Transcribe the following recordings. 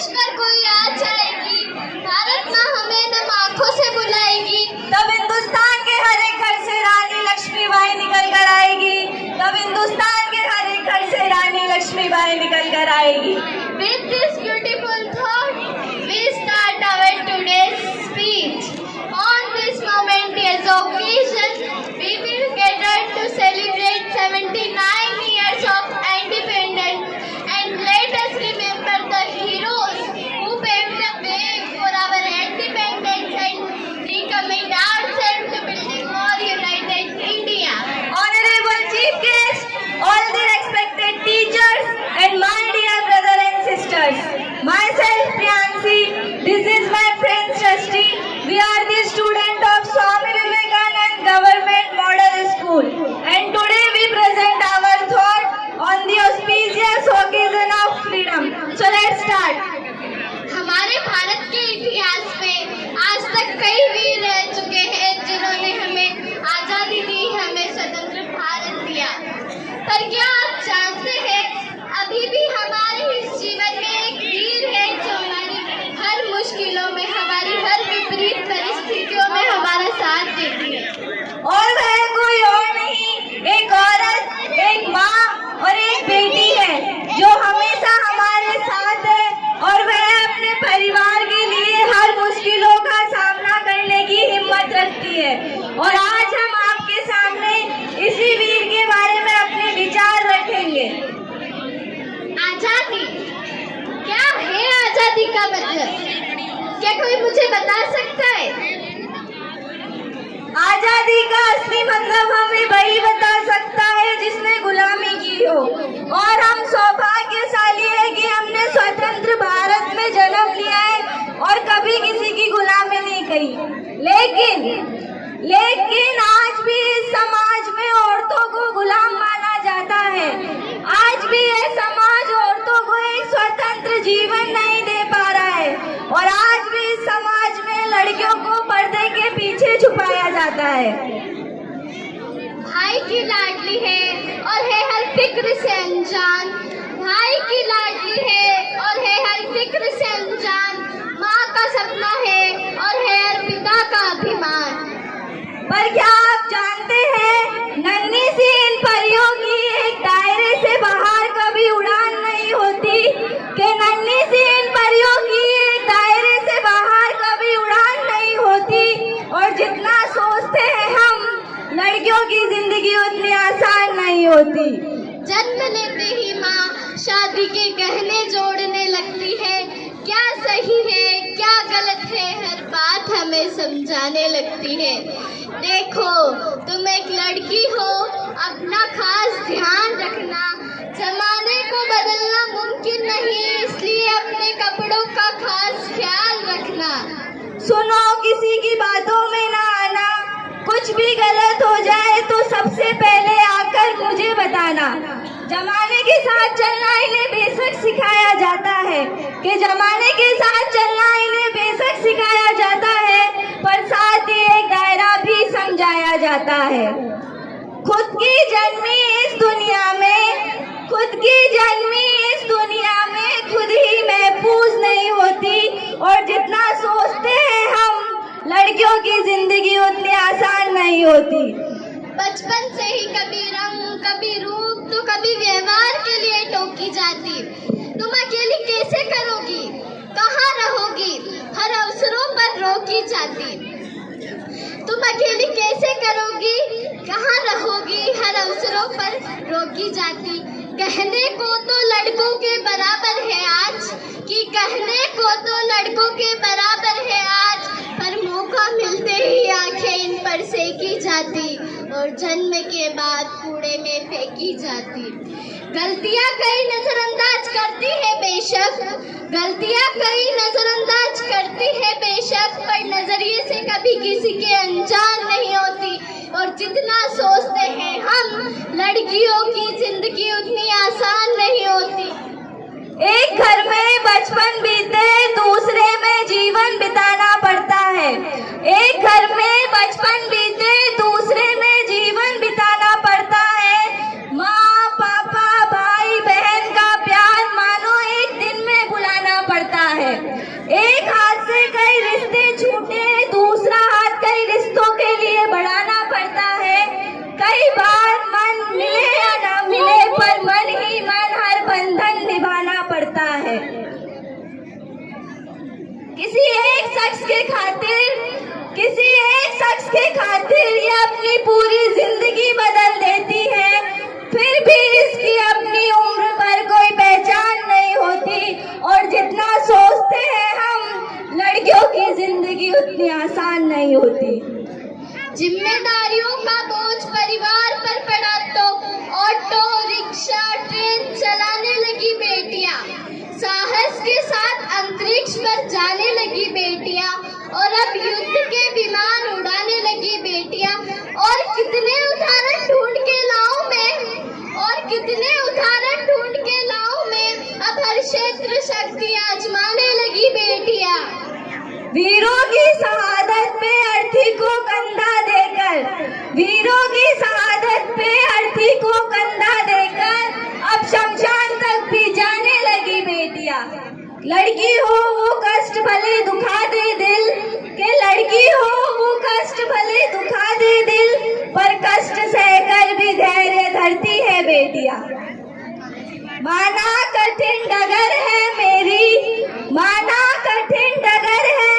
लश्कर कोई आ जाएगी, भारत माँ हमें नम आंखों से बुलाएगी। तब हिंदुस्तान के हर एक घर से रानी लक्ष्मीबाई निकल कर आएगी। तब हिंदुस्तान के हर एक घर से रानी लक्ष्मीबाई निकल कर आएगी। With this beautiful thought, we start our today's speech. On this momentous occasion, we will gather to celebrate 79 years of independence, and let us remember the heroes who paved the way for our independence and recommit ourselves to building more united India. Honorable Chief Guest, all the respected teachers and my dear brother and sisters, myself Priyansi, this is my friend Srishti. We are the student of Swami Vivekanand Government Model School, and today we present our thought on the auspicious occasion of freedom. So let's start. हमारे भारत के इतिहास में आज तक कई वीर रह चुके हैं जिन्होंने हमें आजादी दी, हमें स्वतंत्र भारत दिया। पर क्या आप जानते हैं अभी भी हमारे इस जीवन में एक वीर है जो हमारी हर मुश्किलों में, हमारी हर विपरीत परिस्थितियों में हमारा साथ देती है। और वह कोई और नहीं, एक औरत, एक माँ और एक बेटी है जो हमेशा हमारे साथ है और वह अपने परिवार के लिए हर मुश्किलों का सामना करने की हिम्मत रखती है। और आज हम आपके सामने इसी वीर के बारे में अपने विचार रखेंगे। आजादी क्या है? आजादी का मतलब क्या कोई मुझे बता सकता है? आजादी का असली मतलब हमें वही बता सकता है जिसने गुलामी की हो। और हम सौभाग्यशाली है कि हमने स्वतंत्र भारत में जन्म लिया है और कभी किसी की गुलामी नहीं की। लेकिन आज भी इस समाज में औरतों को गुलाम माना जाता है। आज भी यह समाज औरतों को एक स्वतंत्र जीवन नहीं दे पा रहा है और आज भी इस समाज में लड़कियों को पर्दे के पीछे छुपाया जाता है। भाई की लाडली है और है हर फिक्र से अनजान, भाई की लाडली है और है हर फिक्र से अनजान, माँ का सपना है और है हर पिता का अभिमान। पर क्या आप जानते हैं नन्ही सी इन परियों की एक दायरे से बाहर कभी उड़ान नहीं होती, कि नन्ही सी इन परियों की एक दायरे से बाहर कभी उड़ान नहीं होती। और जितना सोचते हैं हम, लड़कियों की जिंदगी उतनी आसान नहीं होती। जन्म लेते ही माँ शादी के गहने जोड़ने लगती है, क्या सही है क्या गलत है हर बात हमें समझाने लगती है। देखो तुम एक लड़की हो, अपना खास ध्यान रखना, जमाने को बदलना मुमकिन नहीं, इसलिए अपने कपड़ों का खास ख्याल रखना। सुनो किसी की बातों में ना आना, कुछ भी गलत हो जाए तो सबसे पहले आकर मुझे बताना। जमाने के साथ चलना इन्हें बेशक सिखाया जाता है, कि जमाने के साथ चलना इन्हें बेशक सिखाया जाता है, पर साथ ही एक दायरा भी समझाया जाता है। खुद की जन्मी इस दुनिया में, खुद की जन्मी इस दुनिया में खुद ही महफूज नहीं होती। और जितना सोचते हैं हम, लड़कियों की जिंदगी उतनी आसान नहीं होती। बचपन से ही कभी रंग, कभी रूप तो कभी व्यवहार के लिए टोकी जाती। तुम अकेली कैसे करोगी, कहाँ रहोगी, हर अवसरों पर रोकी जाती। तुम अकेली कैसे करोगी, कहाँ रहोगी, हर अवसरों पर रोकी जाती। कहने को तो लड़कों के बराबर है आज, कि कहने को तो लड़कों के बराबर है आज, पर मौका मिलते ही आंखें इन पर सेकी जाती और जन्म के बाद कूड़े में फेंकी जाती। गलतियां कई नजरअंदाज करती है बेशक, गलतियां कई नजरअंदाज करती है बेशक, पर नजरिए से कभी किसी के अनजान नहीं होती। और जितना सोचते हैं हम, लड़कियों की जिंदगी उतनी आसान नहीं होती। एक घर में बचपन बीते, दूसरे में जीवन बिताना पड़ता है। एक घर में बचपन बीते, दूसरे में जीवन बिताना पड़ता है। माँ, पापा, भाई, बहन का प्यार मानो एक दिन में बुलाना पड़ता है। एक हाथ से कई रिश्ते छूटे, दूसरा हाथ कई रिश्तों के लिए बढ़ाना पड़ता है। कई बार मन मिले या ना मिले, पर मन ही मन हर बंधन निभाना पड़ता है। किसी एक शख्स के खातिर ये अपनी पूरी जिंदगी बदल देती है, फिर भी इसकी अपनी उम्र पर कोई पहचान नहीं होती। और जितना सोचते हैं हम, लड़कियों की जिंदगी उतनी आसान नहीं होती। जिम्मेदारियों का बोझ परिवार पर पड़ा तो ऑटो रिक्शा ट्रेन चलाने लगी बेटियां, साहस के साथ अंतरिक्ष पर जाने लगी बेटियां, और अब युद्ध के विमान उड़ाने लगी बेटियां। और कितने उदाहरण ढूंढ के लाऊं मैं, अब हर क्षेत्र शक्ति आजमाने लगी बेटियां। वीरों की शहादत पे अर्थी को कंधा देकर अब शमशान तक भी जाने लगी बेटियां। लड़की हो वो कष्ट भले दुखा दे दिल, पर कष्ट सहकर भी धैर्य धरती है बेटियां। माना कठिन डगर है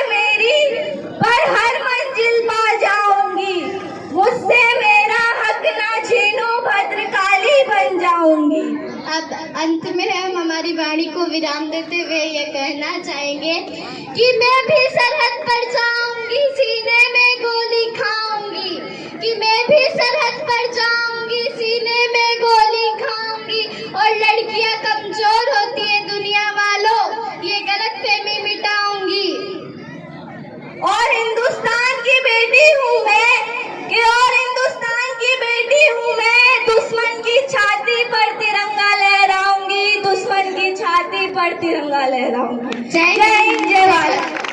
मेरी, पर हर मंजिल पा जाऊंगी। मुझसे मेरा हक ना छीनो, भद्रकाली बन जाऊंगी। अब अंत में हम हमारी वाणी को विराम देते हुए ये कहना चाहेंगे कि मैं भी सरहद पर जाऊंगी, सीने में गोली खाऊंगी, और लड़कियां कमजोर होती है दुनिया वालों, ये गलतफहमी मिटाऊंगी। और हिंदुस्तान की बेटी हूँ मैं, दुश्मन की छाती पर तिरंगा लहराऊंगी। जय हिंद, जय भारत।